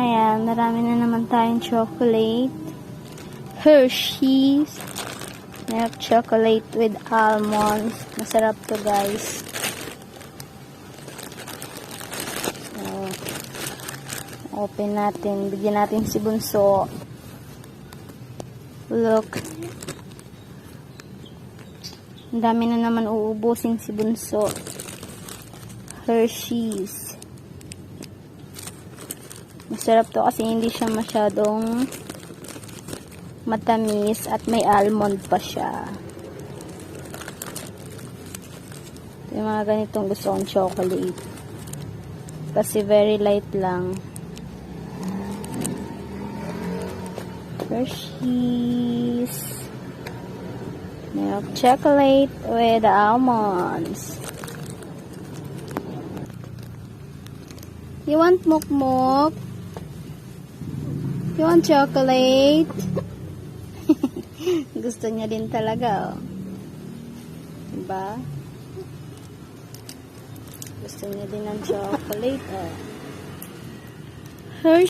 Ayan, marami na naman tayong chocolate. Hershey's. Milk chocolate with almonds. Masarap to, guys. So, open natin. Bigyan natin si Bunso. Look. Ang dami na naman uubusin si Bunso. Hershey's. Masarap to kasi hindi siya masyadong matamis at may almond pa siya. Ito yung mga ganitong gusto kong chocolate. Kasi very light lang. Hershey's. Milk chocolate with almonds. You want mukmuk? You want chocolate? Gusto niya din talaga, oh. Diba? Gusto niya din ng chocolate, oh. Hershey.